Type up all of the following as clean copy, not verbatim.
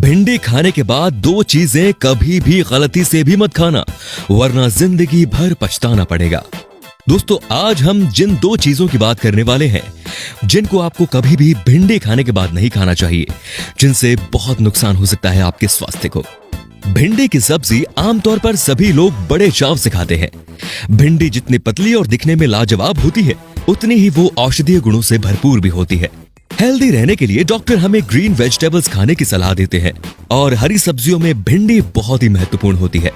भिंडी खाने के बाद दो चीजें कभी भी गलती से भी मत खाना, वरना जिंदगी भर पछताना पड़ेगा। दोस्तों, आज हम जिन दो चीजों की बात करने वाले हैं जिनको आपको कभी भी भिंडी खाने के बाद नहीं खाना चाहिए, जिनसे बहुत नुकसान हो सकता है आपके स्वास्थ्य को। भिंडी की सब्जी आमतौर पर सभी लोग बड़े चाव से खाते हैं। भिंडी जितनी पतली और दिखने में लाजवाब होती है, उतनी ही वो औषधीय गुणों से भरपूर भी होती है। हेल्दी रहने के लिए डॉक्टर हमें ग्रीन वेजिटेबल्स खाने की सलाह देते हैं और हरी सब्जियों में भिंडी बहुत ही महत्वपूर्ण होती है।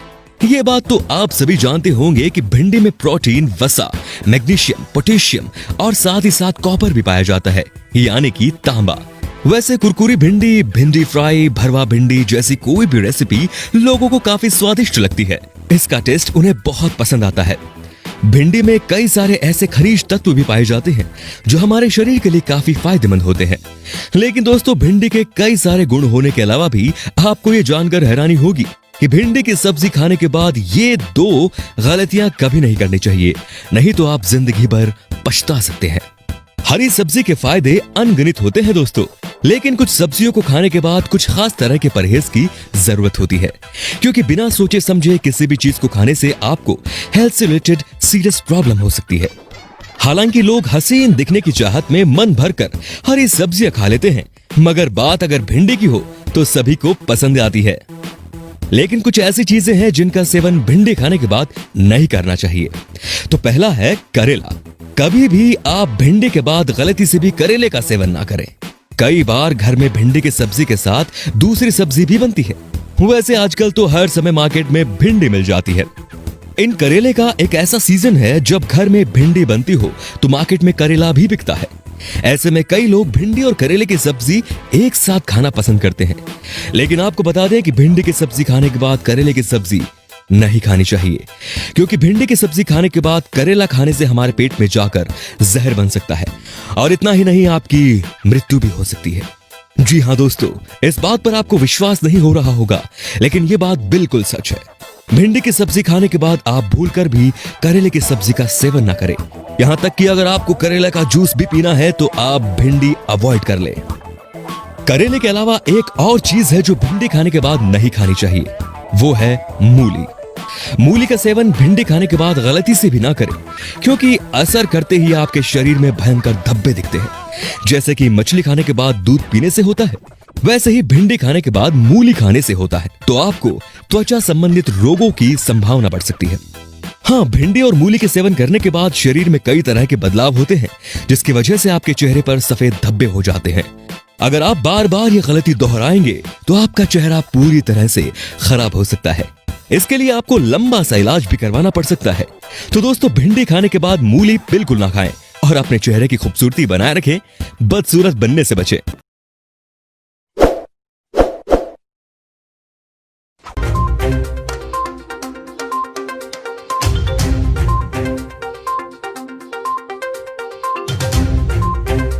ये बात तो आप सभी जानते होंगे कि भिंडी में प्रोटीन, वसा, मैग्नीशियम, पोटेशियम और साथ ही साथ कॉपर भी पाया जाता है, यानी कि तांबा। वैसे कुरकुरी भिंडी, भिंडी फ्राई, भरवा भिंडी जैसी कोई भी रेसिपी लोगों को काफी स्वादिष्ट लगती है। इसका टेस्ट उन्हें बहुत पसंद आता है। भिंडी में कई सारे ऐसे खनिज तत्व भी पाए जाते हैं जो हमारे शरीर के लिए काफी फायदेमंद होते हैं। लेकिन दोस्तों, भिंडी के कई सारे गुण होने के अलावा भी आपको ये जानकर हैरानी होगी कि भिंडी की सब्जी खाने के बाद ये दो गलतियां कभी नहीं करनी चाहिए, नहीं तो आप जिंदगी भर पछता सकते हैं। हरी सब्जी के फायदे अनगिनत होते हैं दोस्तों, लेकिन कुछ सब्जियों को खाने के बाद कुछ खास तरह के परहेज की जरूरत होती है, क्योंकि बिना सोचे समझे किसी भी चीज को खाने से आपको हेल्थ से रिलेटेड सीरियस प्रॉब्लम हो सकती है। हालांकि लोग हसीन दिखने की चाहत में मन भरकर हरी सब्जियां खा लेते हैं, मगर बात अगर भिंडी की हो तो सभी को पसंद आती है। लेकिन कुछ ऐसी चीजें हैं जिनका सेवन भिंडी खाने के बाद नहीं करना चाहिए। तो पहला है करेला। कभी भी आप भिंडी के बाद गलती से भी करेले का सेवन ना करें। कई बार घर में भिंडी की सब्जी के साथ दूसरी सब्जी भी बनती है। वैसे आजकल तो हर समय मार्केट में भिंडी मिल जाती है। इन करेले का एक ऐसा सीजन है जब घर में भिंडी बनती हो तो मार्केट में करेला भी बिकता है। ऐसे में कई लोग भिंडी और करेले की सब्जी एक साथ खाना पसंद करते हैं। लेकिन आपको बता दें कि भिंडी की सब्जी खाने के बाद करेले की सब्जी नहीं खानी चाहिए, क्योंकि भिंडी की सब्जी खाने के बाद करेला खाने से हमारे पेट में जाकर जहर बन सकता है और इतना ही नहीं, आपकी मृत्यु भी हो सकती है। जी हाँ दोस्तों, इस बात पर आपको विश्वास नहीं हो रहा होगा, लेकिन ये बात बिल्कुल सच है। भिंडी की सब्जी खाने के बाद आप भूलकर भी करेले की सब्जी का सेवन ना करें। यहाँ तक कि अगर आपको करेला का जूस भी पीना है तो आप भिंडी अवॉइड कर लें। करेले के अलावा एक और चीज है जो भिंडी खाने के बाद नहीं खानी चाहिए, वो है मूली। मूली का सेवन भिंडी खाने के बाद गलती से भी ना करें, क्योंकि असर करते ही आपके शरीर में भयंकर धब्बे दिखते हैं। जैसे कि मछली खाने के बाद दूध पीने से होता है, वैसे ही भिंडी खाने के बाद मूली खाने से होता है। तो आपको त्वचा संबंधित रोगों की संभावना बढ़ सकती है। हाँ, भिंडी और मूली के सेवन करने के बाद शरीर में कई तरह के बदलाव होते हैं, जिसकी वजह से आपके चेहरे पर सफेद धब्बे हो जाते हैं। अगर आप बार बार ये गलती दोहराएंगे तो आपका चेहरा पूरी तरह से खराब हो सकता है। इसके लिए आपको लंबा सा इलाज भी करवाना पड़ सकता है। तो दोस्तों, भिंडी खाने के बाद मूली बिल्कुल ना खाएं और अपने चेहरे की खूबसूरती बनाए रखें, बदसूरत बनने से बचें।